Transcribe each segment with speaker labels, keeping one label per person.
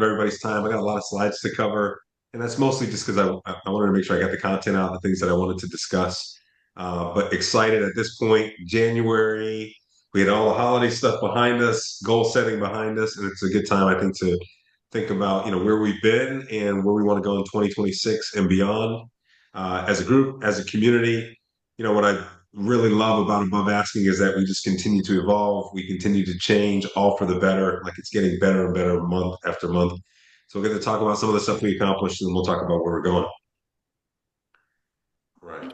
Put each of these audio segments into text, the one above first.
Speaker 1: everybody's time. I got a lot of slides to cover, and that's mostly just because I wanted to make sure I got the content out, the things that I wanted to discuss. But excited at this point, January, we had all the holiday stuff behind us, goal setting behind us, and it's a good time, I think, to think about, where we've been and where we want to go in 2026 and beyond. As a group, as a community, what I really love about Above Asking is that we just continue to evolve, we continue to change, all for the better. Like it's getting better and better month after month. So we're going to talk about some of the stuff we accomplished, and we'll talk about where we're going. Right.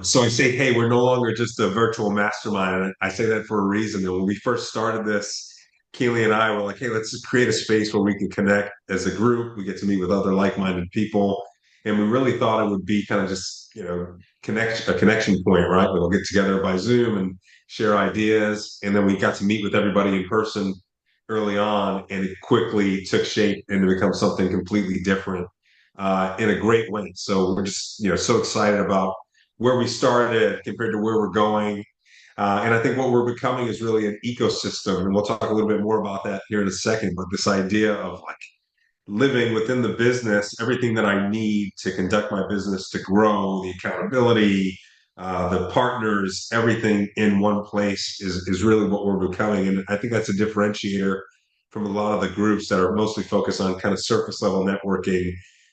Speaker 1: So I say, hey, we're no longer just a virtual mastermind. And I say that for a reason. And when we first started this, Keely and I were like, hey, let's just create a space where we can connect as a group. We get to meet with other like-minded people. And we really thought it would be kind of just, a connection point, right? We'll get together by Zoom and share ideas. And then we got to meet with everybody in person early on, and it quickly took shape and to become something completely different in a great way. So we're just, so excited about where we started compared to where we're going. And I think what we're becoming is really an ecosystem. And we'll talk a little bit more about that here in a second. But this idea of like living within the business, everything that I need to conduct my business, to grow, the accountability, the partners, everything in one place is really what we're becoming. And I think that's a differentiator from a lot of the groups that are mostly focused on kind of surface level networking.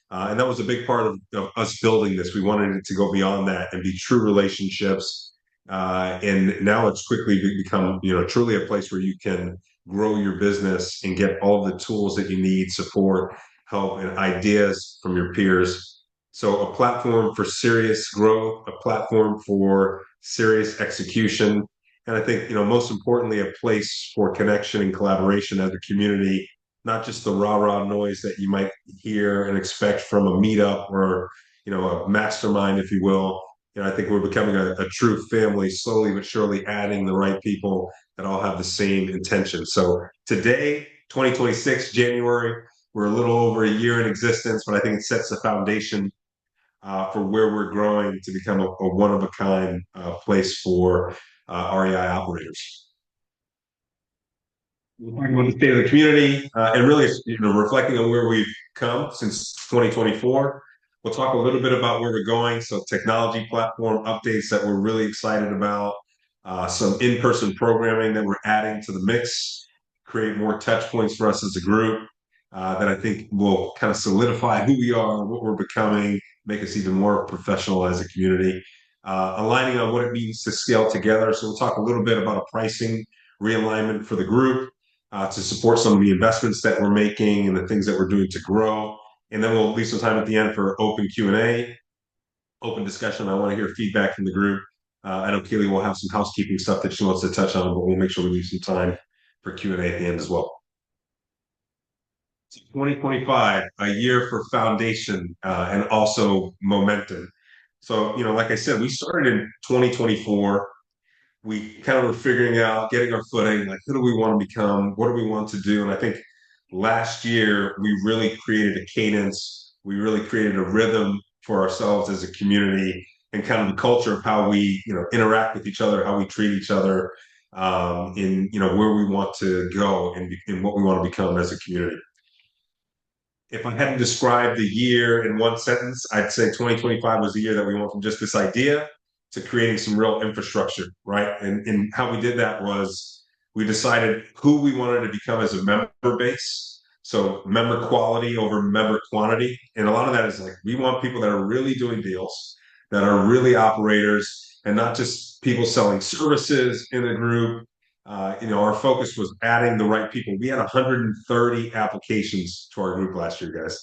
Speaker 1: And that was a big part of us building this. We wanted it to go beyond that and be true relationships. And now it's quickly become, truly a place where you can grow your business and get all the tools that you need, support, help, and ideas from your peers. So a platform for serious growth, a platform for serious execution. And I think, most importantly, a place for connection and collaboration as a community, not just the rah-rah noise that you might hear and expect from a meetup or, a mastermind, if you will. I think we're becoming a true family, slowly but surely adding the right people that all have the same intention. So today, 2026, January, we're a little over a year in existence, but I think it sets the foundation for where we're growing to become a one-of-a-kind place for REI operators. We're talking about the state of the community and really, reflecting on where we've come since 2024. We'll talk a little bit about where we're going. So technology platform updates that we're really excited about, some in-person programming that we're adding to the mix, create more touch points for us as a group that I think will kind of solidify who we are, what we're becoming, make us even more professional as a community, aligning on what it means to scale together. So we'll talk a little bit about a pricing realignment for the group to support some of the investments that we're making and the things that we're doing to grow. And then we'll leave some time at the end for open Q&A, open discussion. I want to hear feedback from the group. I know Keely will have some housekeeping stuff that she wants to touch on, but we'll make sure we leave some time for Q&A at the end as well. So 2025, a year for foundation and also momentum. So, like I said, we started in 2024. We kind of were figuring out, getting our footing, like who do we want to become? What do we want to do? And I think last year we really created a cadence. We really created a rhythm for ourselves as a community and kind of the culture of how we, interact with each other, how we treat each other, in where we want to go and what we want to become as a community. If I had to describe the year in one sentence, I'd say 2025 was the year that we went from just this idea to creating some real infrastructure, right? And how we did that was we decided who we wanted to become as a member base. So member quality over member quantity. And a lot of that is like, we want people that are really doing deals, that are really operators, and not just people selling services in the group. Our focus was adding the right people. We had 130 applications to our group last year, guys.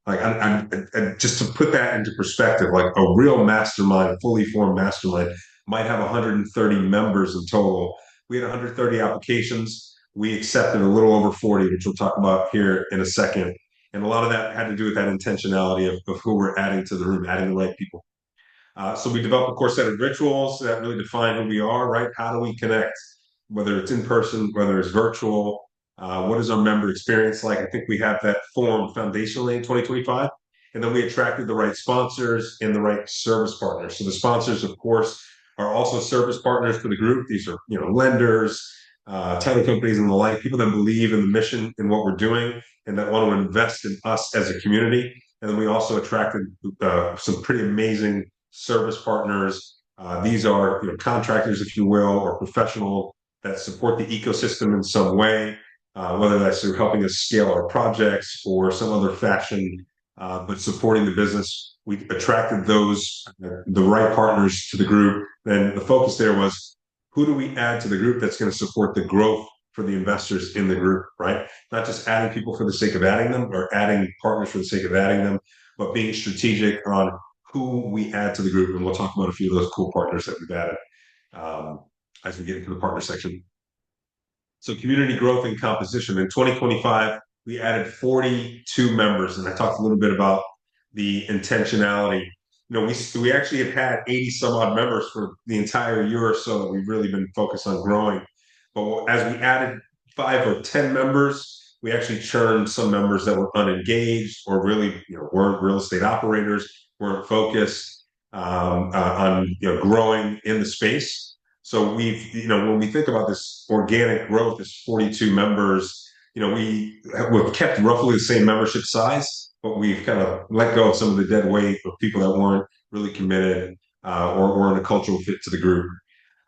Speaker 1: Like, and just to put that into perspective, like a real mastermind, fully formed mastermind, might have 130 members in total. We had 130 applications. We accepted a little over 40, which we'll talk about here in a second. And a lot of that had to do with that intentionality of who we're adding to the room, adding the right people. So we developed a core set of rituals that really define who we are, right? How do we connect? Whether it's in person, whether it's virtual, what is our member experience like? I think we have that formed foundationally in 2025. And then we attracted the right sponsors and the right service partners. So the sponsors, of course, are also service partners for the group. These are, lenders, title companies and the like, people that believe in the mission and what we're doing and that want to invest in us as a community. And then we also attracted some pretty amazing service partners. These are contractors, if you will, or professional that support the ecosystem in some way, whether that's through helping us scale our projects or some other fashion, but supporting the business. We attracted the right partners to the group. Then the focus there was who do we add to the group that's going to support the growth for the investors in the group, right? Not just adding people for the sake of adding them or adding partners for the sake of adding them, but being strategic on who we add to the group. And we'll talk about a few of those cool partners that we've added um, as we get into the partner section. So community growth and composition. In 2025, we added 42 members, and I talked a little bit about the intentionality. We actually have had 80 some odd members for the entire year or so that we've really been focused on growing. But as we added 5 or 10 members, we actually churned some members that were unengaged or really weren't real estate operators, weren't focused on growing in the space. So when we think about this organic growth, this 42 members, we've kept roughly the same membership size, but we've kind of let go of some of the dead weight of people that weren't really committed or weren't a cultural fit to the group.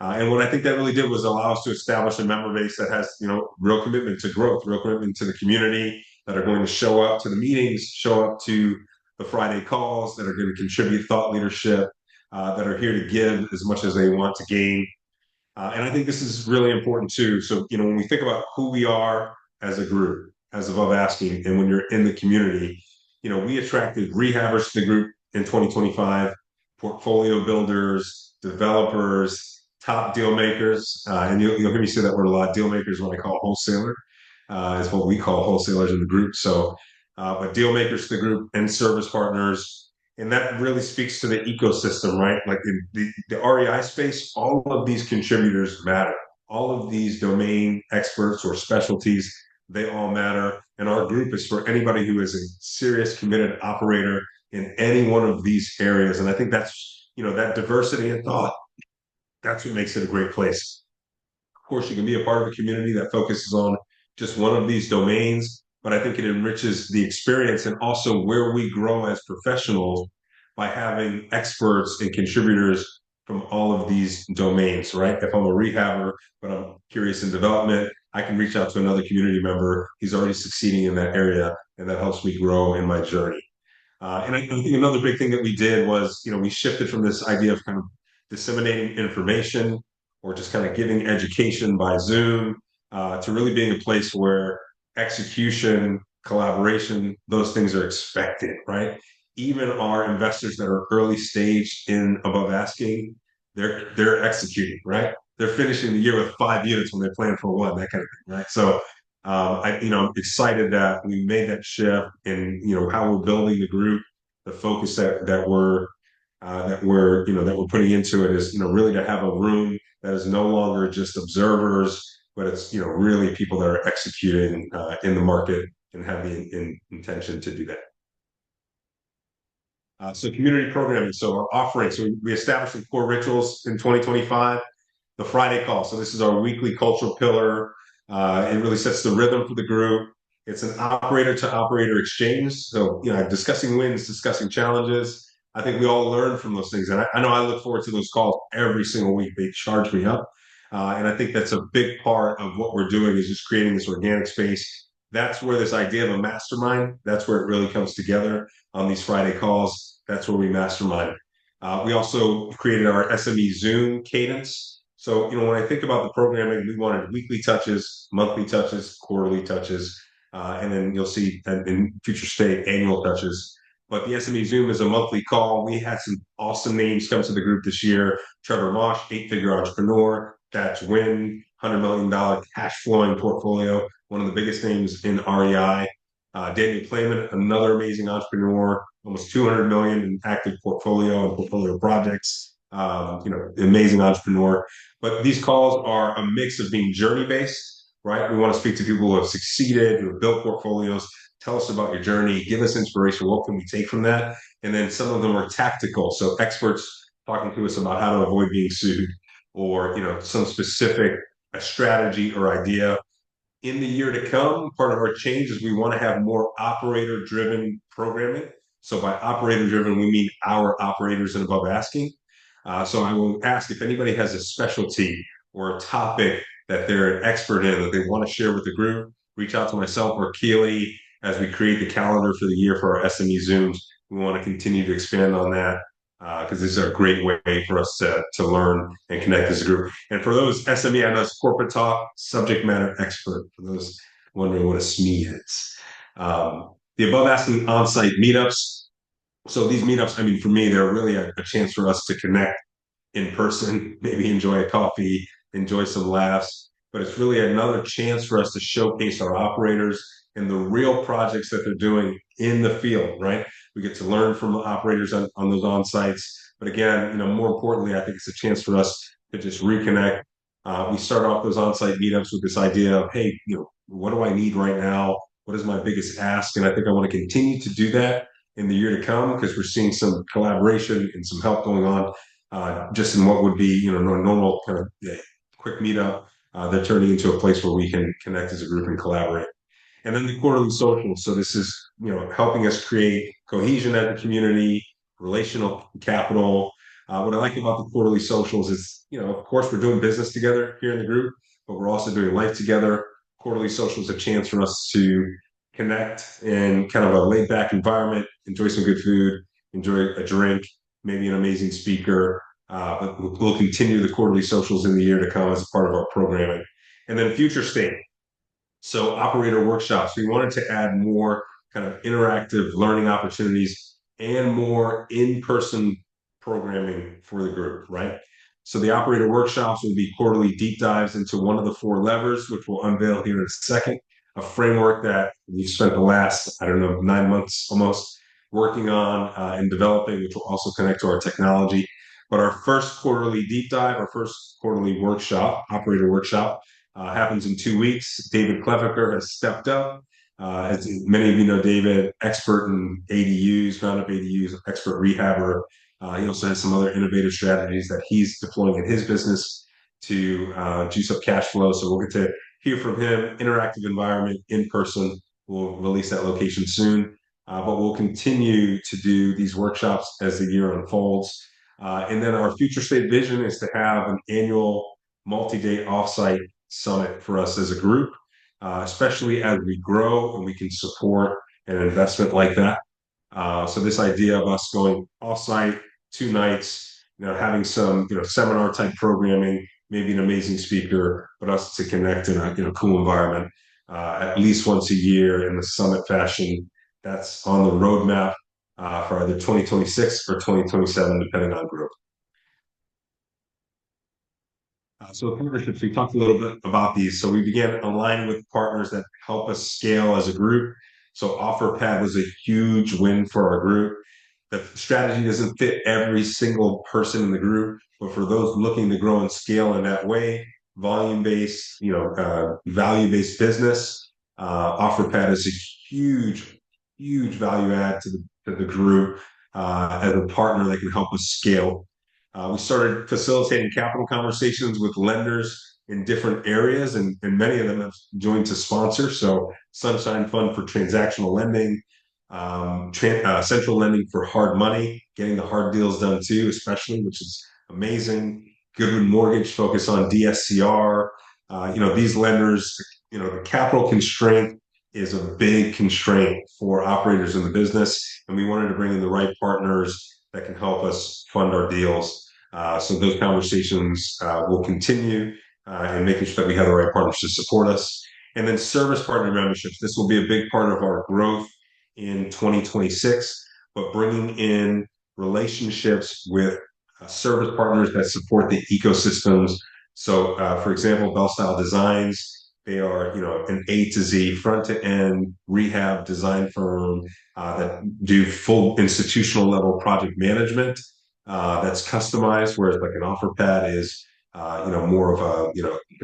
Speaker 1: And what I think that really did was allow us to establish a member base that has, real commitment to growth, real commitment to the community, that are going to show up to the meetings, show up to the Friday calls, that are going to contribute thought leadership, that are here to give as much as they want to gain. And I think this is really important too. So, when we think about who we are as a group, as Above Asking, and when you're in the community, we attracted rehabbers to the group in 2025, portfolio builders, developers, top deal makers. And you'll hear me say that word a lot. Deal makers, what I call wholesaler, is what we call wholesalers in the group. So, but deal makers to the group and service partners, and that really speaks to the ecosystem, right? Like in the REI space, all of these contributors matter. All of these domain experts or specialties, they all matter. And our group is for anybody who is a serious, committed operator in any one of these areas. And I think that's, that diversity in thought, that's what makes it a great place. Of course, you can be a part of a community that focuses on just one of these domains, but I think it enriches the experience and also where we grow as professionals by having experts and contributors from all of these domains, right? If I'm a rehabber, but I'm curious in development, I can reach out to another community member. He's already succeeding in that area, and that helps me grow in my journey. And I think another big thing that we did was, we shifted from this idea of kind of disseminating information or just kind of giving education by Zoom to really being a place where execution, collaboration, those things are expected, right? Even our investors that are early stage in Above Asking, they're executing, right? They're finishing the year with 5 units when they plan for one, that kind of thing, right? So I'm excited that we made that shift and how we're building the group, the focus that we're putting into it is really to have a room that is no longer just observers, but it's really people that are executing in the market and have the intention to do that. So community programming, so our offerings. So we established some core rituals in 2025. The Friday call. So this is our weekly cultural pillar. It really sets the rhythm for the group. It's an operator to operator exchange. So, discussing wins, discussing challenges. I think we all learn from those things. And I know I look forward to those calls every single week. They charge me up. And I think that's a big part of what we're doing is just creating this organic space. That's where this idea of a mastermind, that's where it really comes together on these Friday calls. That's where we mastermind. We also created our SME Zoom cadence. So, when I think about the programming, we wanted weekly touches, monthly touches, quarterly touches, and then you'll see in future state annual touches. But the SME Zoom is a monthly call. We had some awesome names come to the group this year. Trevor Mosh, 8-figure entrepreneur. That's Win, $100 million cash flowing portfolio, one of the biggest names in REI. Daniel Clayman, another amazing entrepreneur, almost 200 million in active portfolio and portfolio projects. Amazing entrepreneur. But these calls are a mix of being journey based, right? We want to speak to people who have succeeded, who have built portfolios. Tell us about your journey. Give us inspiration. What can we take from that? And then some of them are tactical. So experts talking to us about how to avoid being sued, or some specific a strategy or idea. In the year to come, part of our change is we want to have more operator driven programming. So by operator driven, we mean our operators and above asking. So I will ask if anybody has a specialty or a topic that they're an expert in that they want to share with the group, reach out to myself or Keely as we create the calendar for the year for our SME Zooms. We want to continue to expand on that because this is a great way for us to learn and connect as a group. And for those SME, I know it's corporate talk, subject matter expert, for those wondering what a SME is. The above asking on-site meetups. So these meetups, I mean, for me, they're really a chance for us to connect in person, maybe enjoy a coffee, enjoy some laughs. But it's really another chance for us to showcase our operators and the real projects that they're doing in the field, right? We get to learn from the operators on those on sites. But again, more importantly, I think it's a chance for us to just reconnect. We start off those on-site meetups with this idea of, hey, what do I need right now? What is my biggest ask? And I think I want to continue to do that in the year to come because we're seeing some collaboration and some help going on just in what would be, normal kind of quick meetup. They're turning into a place where we can connect as a group and collaborate. And then the quarterly social. So this is, helping us create cohesion at the community, relational capital. What I like about the quarterly socials is, of course, we're doing business together here in the group, but we're also doing life together. Quarterly social is a chance for us to connect in kind of a laid back environment, enjoy some good food, enjoy a drink, maybe an amazing speaker. But we'll continue the quarterly socials in the year to come as a part of our programming. And then future state. So operator workshops, we wanted to add more kind of interactive learning opportunities and more in-person programming for the group, right? So the operator workshops will be quarterly deep dives into one of the four levers, which we'll unveil here in a second, a framework that we've spent the last, I don't know, 9 months almost working on and developing, which will also connect to our technology. But our first quarterly deep dive, our first quarterly workshop, operator workshop, happens in 2 weeks. David Kleviker has stepped up. As many of you know, David, expert in ADUs, ground up ADUs, expert rehabber. He also has some other innovative strategies that he's deploying in his business to juice up cash flow. So we'll get to hear from him. Interactive environment in person. We'll release that location soon. But we'll continue to do these workshops as the year unfolds. And then our future state vision is to have an annual multi-day offsite summit for us as a group, especially as we grow and we can support an investment like that. So this idea of us going offsite 2 nights, having some seminar type programming, maybe an amazing speaker, but us to connect in a cool environment at least once a year in the summit fashion. That's on the roadmap for either 2026 or 2027, depending on growth. So partnerships, we talked a little bit about these. So we began aligning with partners that help us scale as a group. So OfferPad was a huge win for our group. The strategy doesn't fit every single person in the group, but for those looking to grow and scale in that way, volume-based, value-based business, OfferPad is a huge, huge value add to the group as a partner that can help us scale. We started facilitating capital conversations with lenders in different areas, and many of them have joined to sponsor. So Sunshine Fund for transactional lending, central lending for hard money, getting the hard deals done too, especially, which is amazing. Goodwin Mortgage focus on DSCR. These lenders, the capital constraint is a big constraint for operators in the business, and we wanted to bring in the right partners that can help us fund our deals. So those conversations will continue and making sure that we have the right partners to support us. And then service partner memberships. This will be a big part of our growth in 2026, but bringing in relationships with service partners that support the ecosystems. So, for example, Bell Style Designs, they are, an A to Z, front to end rehab design firm that do full institutional level project management that's customized, whereas like an OfferPad is, more of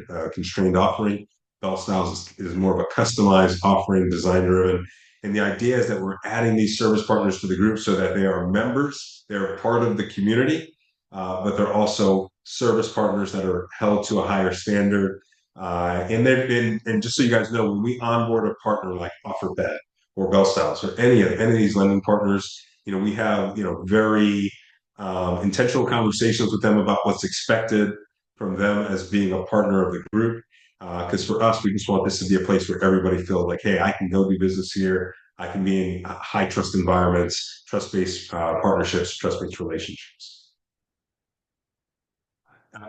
Speaker 1: a constrained offering. Bell Styles is more of a customized offering, design driven. And the idea is that we're adding these service partners to the group so that they are members, they're part of the community, but they're also service partners that are held to a higher standard. And just so you guys know, when we onboard a partner like OfferPad or Bell Styles or any of these lending partners, we have very intentional conversations with them about what's expected from them as being a partner of the group. Because for us, we just want this to be a place where everybody feels like, hey, I can go do business here. I can be in high trust environments, trust-based partnerships, trust-based relationships.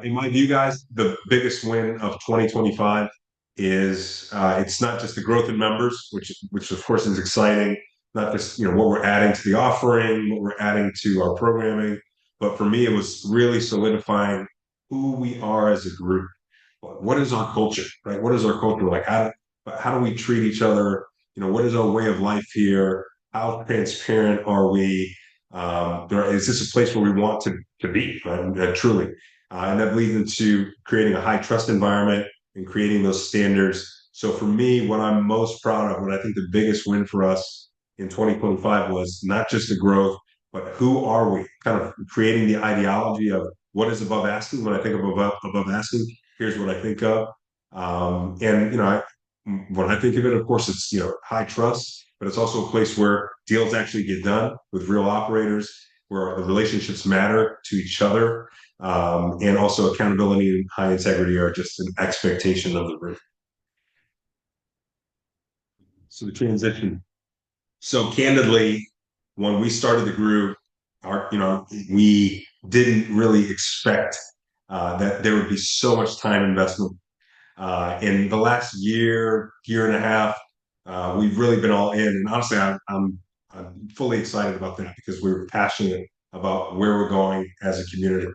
Speaker 1: In my view, guys, the biggest win of 2025 is it's not just the growth in members, which of course is exciting, not just what we're adding to the offering, what we're adding to our programming, but for me, it was really solidifying who we are as a group. What is our culture, right? What is our culture like? How do we treat each other? What is our way of life here? How transparent are we? Is this a place where we want to be, right? Truly. And that leads into creating a high trust environment and creating those standards. So for me, what I'm most proud of, what I think the biggest win for us in 2025 was not just the growth, but who are we? Kind of creating the ideology of what is above asking. When I think of above asking, here's what I think of. And when I think of it, of course, it's high trust, but it's also a place where deals actually get done with real operators, where the relationships matter to each other, and also accountability and high integrity are just an expectation of the group. So the transition. So candidly, when we started the group, we didn't really expect that there would be so much time investment. In the last year and a half, we've really been all in. And honestly, I'm fully excited about that because we're passionate about where we're going as a community.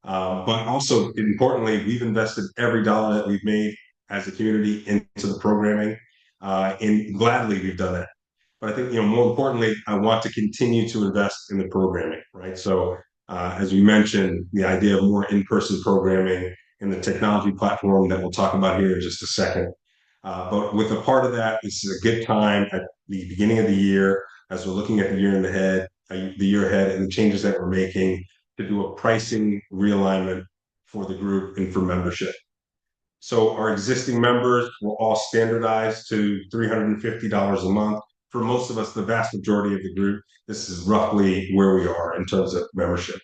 Speaker 1: But also importantly, we've invested every dollar that we've made as a community into the programming, and gladly we've done that. But I think more importantly, I want to continue to invest in the programming, right? So as we mentioned, the idea of more in-person programming and the technology platform that we'll talk about here in just a second. But with a part of that, this is a good time at the beginning of the year as we're looking at the year ahead, and the changes that we're making to do a pricing realignment for the group and for membership. So our existing members will all standardize to $350 a month. For most of us, the vast majority of the group, this is roughly where we are in terms of membership.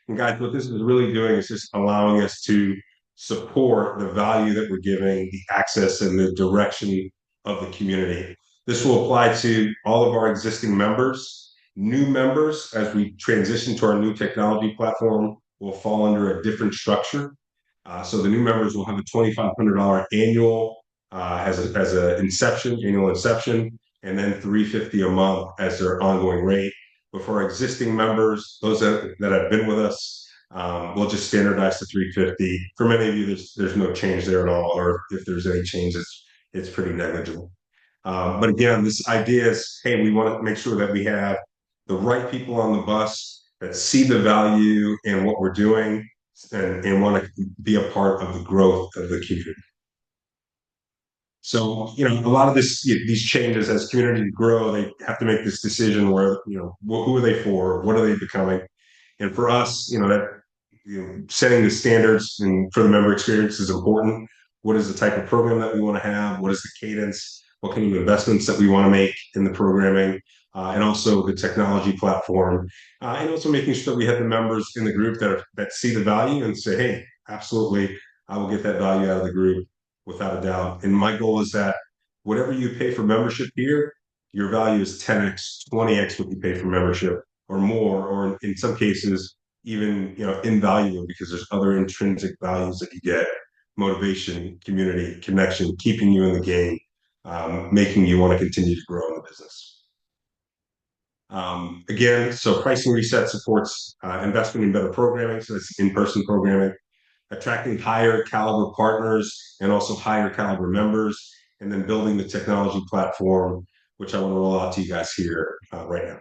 Speaker 1: And guys, what this is really doing is just allowing us to support the value that we're giving, the access and the direction of the community. This will apply to all of our existing members. New members, as we transition to our new technology platform, will fall under a different structure. So the new members will have a $2,500 annual as an annual inception, and then $350 a month as their ongoing rate. But for our existing members, those that have been with us, we'll just standardize to 350. For many of you, there's no change there at all, or if there's any change, it's pretty negligible. But again, this idea is, hey, we want to make sure that we have the right people on the bus that see the value in what we're doing and want to be a part of the growth of the community. So, a lot of these changes as communities grow, they have to make this decision where, who are they for? What are they becoming? And for us, setting the standards and for the member experience is important. What is the type of program that we want to have? What is the cadence? What kind of investments that we want to make in the programming? And also the technology platform, and also making sure that we have the members in the group that see the value and say, "Hey, absolutely, I will get that value out of the group without a doubt." And my goal is that whatever you pay for membership here, your value is 10x, 20x what you pay for membership or more, or in some cases even invaluable because there's other intrinsic values that you get: motivation, community, connection, keeping you in the game, making you want to continue to grow in the business. Again, so pricing reset supports investment in better programming, so it's in-person programming, attracting higher caliber partners and also higher caliber members, and then building the technology platform, which I want to roll out to you guys here right now.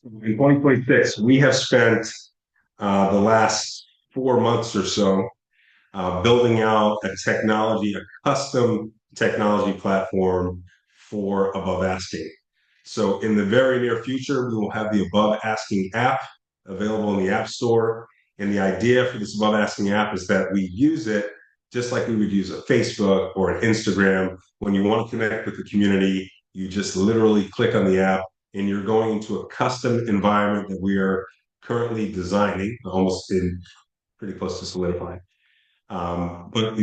Speaker 1: In 2026, we have spent the last 4 months or so building out a custom technology platform for above asking. So in the very near future, we will have the Above Asking app available in the App Store. And the idea for this Above Asking app is that we use it just like we would use a Facebook or an Instagram. When you want to connect with the community, you just literally click on the app and you're going into a custom environment that we are currently designing, almost in pretty close to solidifying. But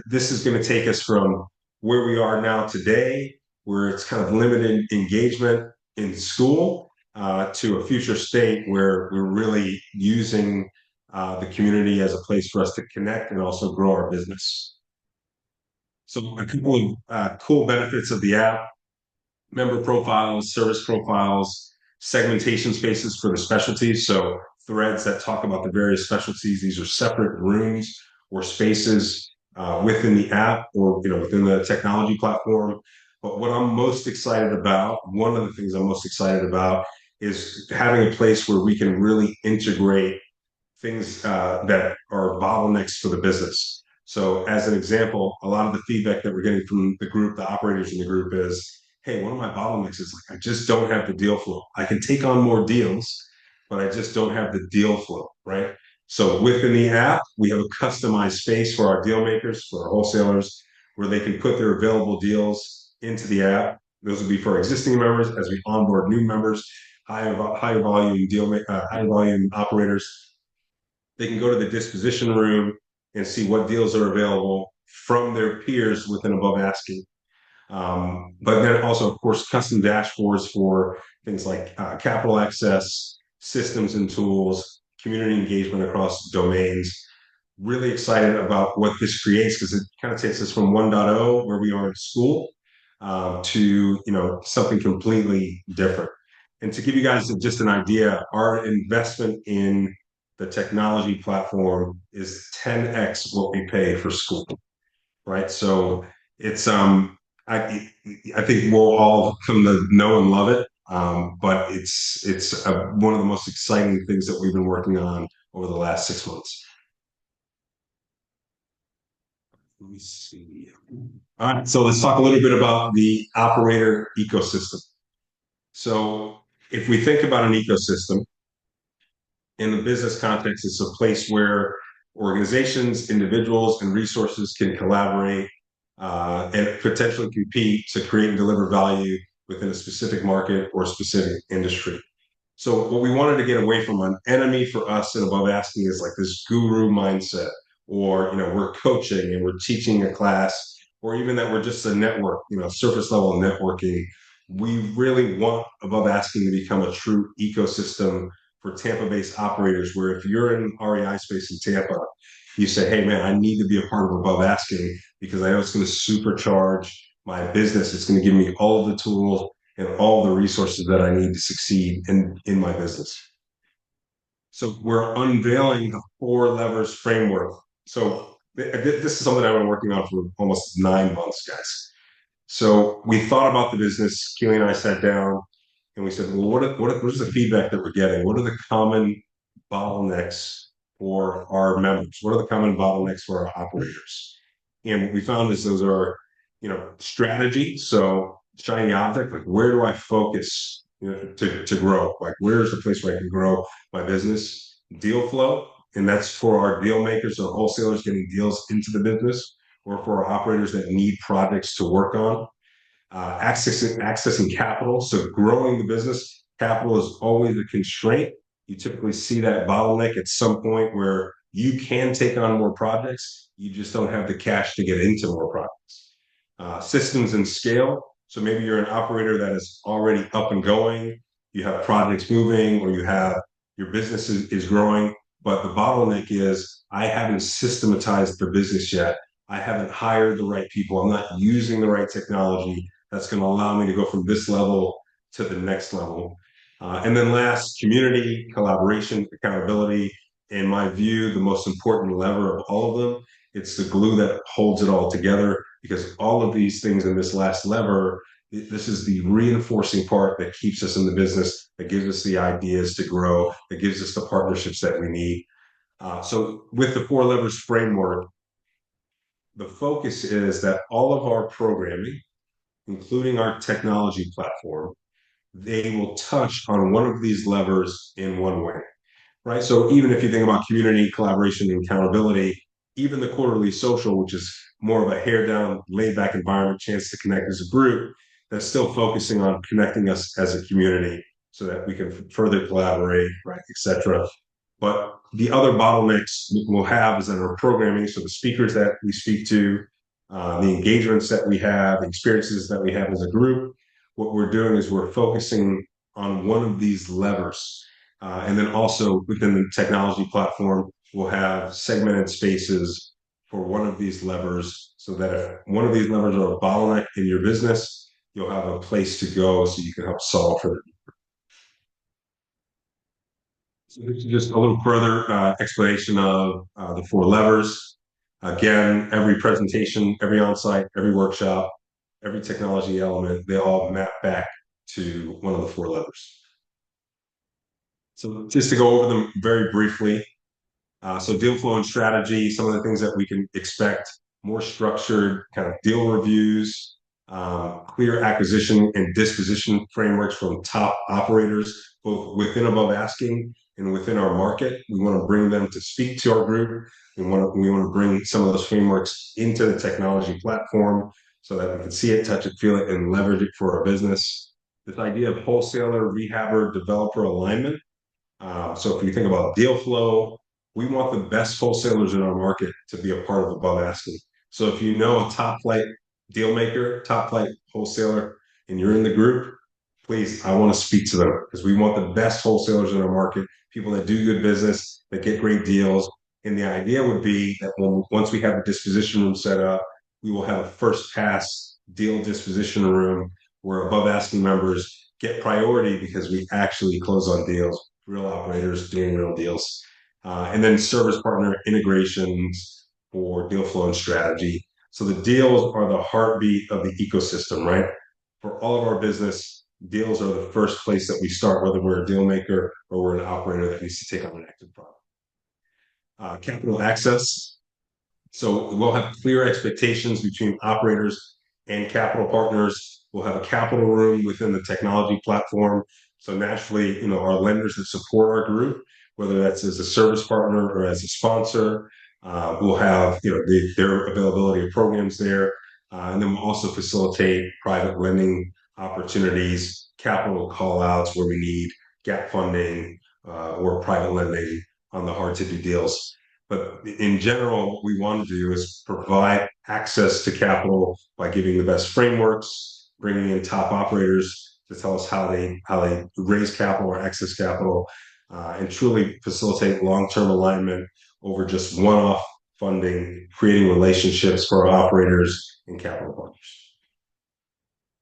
Speaker 1: this is going to take us from where we are now today, where it's kind of limited engagement in school, to a future state where we're really using the community as a place for us to connect and also grow our business. So a couple of cool benefits of the app: member profiles, service profiles, segmentation spaces for the specialties. So threads that talk about the various specialties. These are separate rooms or spaces within the app or within the technology platform. But what I'm most excited about, one of the things I'm most excited about, is having a place where we can really integrate things that are bottlenecks for the business. So, as an example, a lot of the feedback that we're getting from the group, the operators in the group, is, "Hey, one of my bottlenecks is like I just don't have the deal flow. I can take on more deals, but I just don't have the deal flow." Right. So, within the app, we have a customized space for our deal makers, for our wholesalers, where they can put their available deals into the app. Those will be for existing members as we onboard new members, high volume high volume operators. They can go to the disposition room and see what deals are available from their peers within above asking. But then also, of course, custom dashboards for things like capital access, systems and tools, community engagement across domains. Really excited about what this creates because it kind of takes us from 1.0, where we are in school, to something completely different. And to give you guys just an idea, our investment in the technology platform is 10x what we pay for school, right? So it's I I think we'll all come to know and love it. But it's one of the most exciting things that we've been working on over the last 6 months. Let me see. All right, so let's talk a little bit about the operator ecosystem. So if we think about an ecosystem in the business context, it's a place where organizations, individuals, and resources can collaborate and potentially compete to create and deliver value within a specific market or specific industry. So what we wanted to get away from, an enemy for us and above asking, is like this guru mindset, or we're coaching and we're teaching a class, or even that we're just a network, surface level networking. We really want above asking to become a true ecosystem for Tampa-based operators, where if you're in REI space in Tampa, you say, "Hey man, I need to be a part of above asking because I know it's going to supercharge my business. It's going to give me all of the tools and all the resources that I need to succeed in my business." So we're unveiling the four levers framework. So this is something I've been working on for almost 9 months, guys. So we thought about the business. Keely and I sat down and we said, "Well, what is the feedback that we're getting? What are the common bottlenecks for our members? What are the common bottlenecks for our operators?" And what we found is those are, strategy. So shiny object, like where do I focus, to grow? Like where's the place where I can grow my business? Deal flow, and that's for our deal makers or wholesalers getting deals into the business, or for our operators that need projects to work on. Accessing capital, so growing the business, capital is always a constraint. You typically see that bottleneck at some point where you can take on more projects, you just don't have the cash to get into more projects. Systems and scale, so maybe you're an operator that is already up and going, you have projects moving, or you have your business is growing, but the bottleneck is I haven't systematized the business yet. I haven't hired the right people. I'm not using the right technology that's going to allow me to go from this level to the next level. And then last, community, collaboration, accountability. In my view, the most important lever of all of them, it's the glue that holds it all together, because all of these things in this last lever, this is the reinforcing part that keeps us in the business, that gives us the ideas to grow, that gives us the partnerships that we need. So with the four levers framework, the focus is that all of our programming, including our technology platform, they will touch on one of these levers in one way, right? So even if you think about community, collaboration, and accountability, even the quarterly social, which is more of a hair down, laid back environment, chance to connect as a group, that's still focusing on connecting us as a community so that we can further collaborate, right, et cetera. But the other bottlenecks we'll have is in our programming. So the speakers that we speak to, the engagements that we have, the experiences that we have as a group, what we're doing is we're focusing on one of these levers. And then also within the technology platform, we'll have segmented spaces for one of these levers so that if one of these levers are a bottleneck in your business, you'll have a place to go so you can help solve for them. So this is just a little further explanation of the four levers. Again, every presentation, every onsite, every workshop, every technology element, they all map back to one of the four levers. So just to go over them very briefly, so deal flow and strategy, some of the things that we can expect, more structured kind of deal reviews, clear acquisition and disposition frameworks from top operators, both within Above Asking and within our market. We want to bring them to speak to our group. We want to bring some of those frameworks into the technology platform so that we can see it, touch it, feel it, and leverage it for our business. This idea of wholesaler, rehabber, developer alignment. So if you think about deal flow, we want the best wholesalers in our market to be a part of Above Asking. So if you know a top flight deal maker, top flight wholesaler, and you're in the group, please, I want to speak to them because we want the best wholesalers in our market, people that do good business, that get great deals. And the idea would be that once we have the disposition room set up, we will have a first pass deal disposition room where Above Asking members get priority because we actually close on deals, real operators doing real deals. And then service partner integrations for deal flow and strategy. So the deals are the heartbeat of the ecosystem, right? For all of our business, deals are the first place that we start, whether we're a deal maker or we're an operator that needs to take on an active product. Capital access. So we'll have clear expectations between operators and capital partners. We'll have a capital room within the technology platform. So naturally, our lenders that support our group, whether that's as a service partner or as a sponsor, we'll have their availability of programs there, and then we'll also facilitate private lending opportunities, capital call outs where we need gap funding or private lending on the hard to do deals. But in general, what we want to do is provide access to capital by giving the best frameworks, bringing in top operators to tell us how they raise capital or access capital, and truly facilitate long-term alignment over just one-off funding, creating relationships for our operators and capital partners.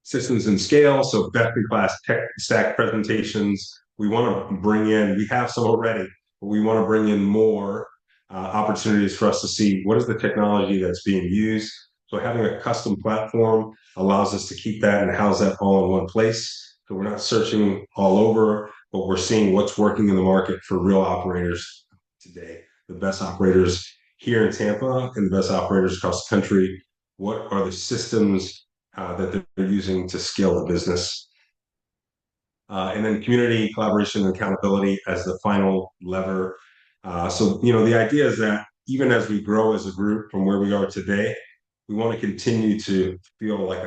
Speaker 1: Systems and scale, so best-in-class tech stack presentations. We want to bring in, we have some already, but we want to bring in more opportunities for us to see what is the technology that's being used. So having a custom platform allows us to keep that and house that all in one place. So we're not searching all over, but we're seeing what's working in the market for real operators today. The best operators here in Tampa and the best operators across the country. What are the systems that they're using to scale the business? And then community collaboration and accountability as the final lever. So the idea is that even as we grow as a group from where we are today, we want to continue to feel like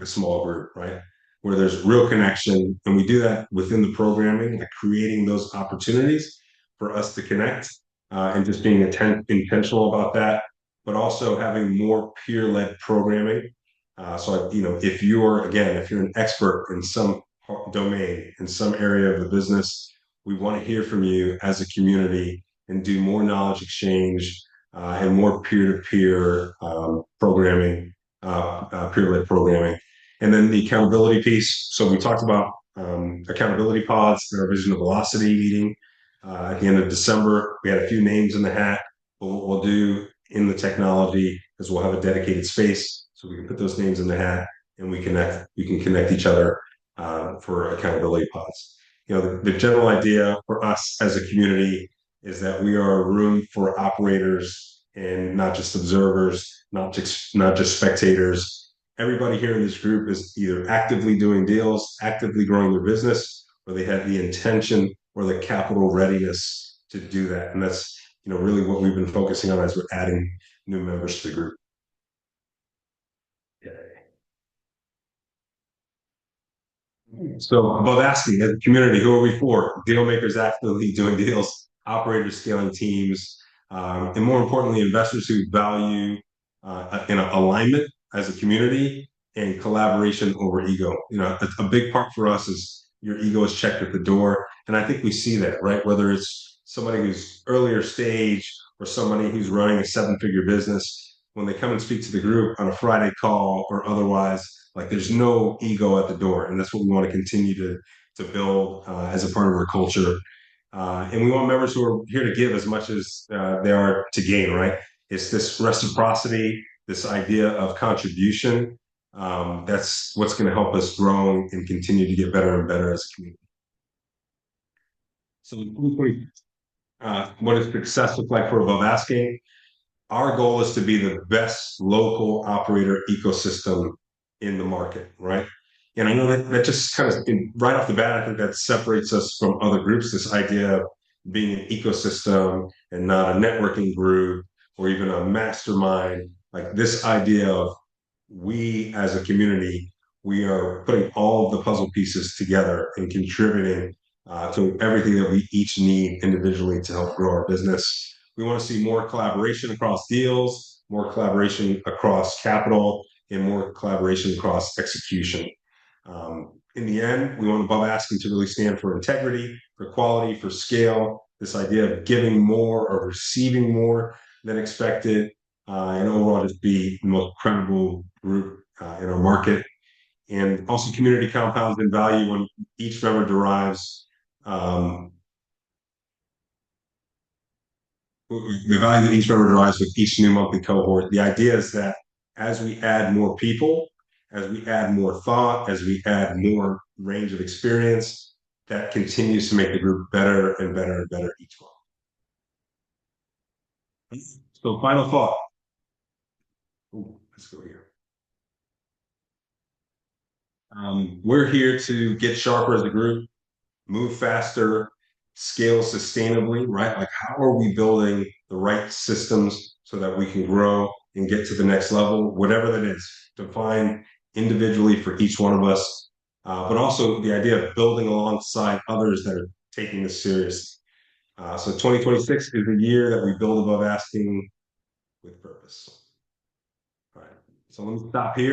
Speaker 1: a small group, right? Where there's real connection, and we do that within the programming, like creating those opportunities for us to connect, and just being intentional about that, but also having more peer-led programming. So if you're an expert in some domain, in some area of the business, we want to hear from you as a community and do more knowledge exchange and more peer-to-peer programming, peer-led programming. And then the accountability piece. So we talked about accountability pods in our Vision of Velocity meeting at the end of December. We had a few names in the hat. But what we'll do in the technology is we'll have a dedicated space so we can put those names in the hat and we can connect each other for accountability pods. The general idea for us as a community is that we are a room for operators and not just observers, not just spectators. Everybody here in this group is either actively doing deals, actively growing their business, or they have the intention or the capital readiness to do that. And that's really what we've been focusing on as we're adding new members to the group. So above asking, as a community, who are we for? Deal makers actively doing deals, operators scaling teams, and more importantly, investors who value alignment as a community and collaboration over ego. A big part for us is your ego is checked at the door, and I think we see that, right? Whether it's somebody who's earlier stage or somebody who's running a seven-figure business, when they come and speak to the group on a Friday call or otherwise, like there's no ego at the door, and that's what we want to continue to build as a part of our culture. And we want members who are here to give as much as they are to gain. Right? It's this reciprocity, this idea of contribution. That's what's going to help us grow and continue to get better and better as a community. So, what does success look like for Above Asking? Our goal is to be the best local operator ecosystem in the market, right? And I know that just kind of right off the bat, I think that separates us from other groups. This idea of being an ecosystem and not a networking group or even a mastermind, like this idea of we as a community, we are putting all of the puzzle pieces together and contributing to everything that we each need individually to help grow our business. We want to see more collaboration across deals, more collaboration across capital, and more collaboration across execution. In the end, we want Above Asking to really stand for integrity, for quality, for scale, this idea of giving more or receiving more than expected, and overall just be the most credible group in our market. And also community compounds in value when each member derives um, the value that each member derives with each new monthly cohort. The idea is that as we add more people, as we add more thought, as we add more range of experience, that continues to make the group better and better and better each month. So final thought. Ooh, let's go here. We're here to get sharper as a group, move faster, scale sustainably, right? Like, how are we building the right systems so that we can grow and get to the next level, whatever that is, defined individually for each one of us, but also the idea of building alongside others that are taking this seriously. So 2026 is the year that we build Above Asking with purpose. All right. So let me stop here.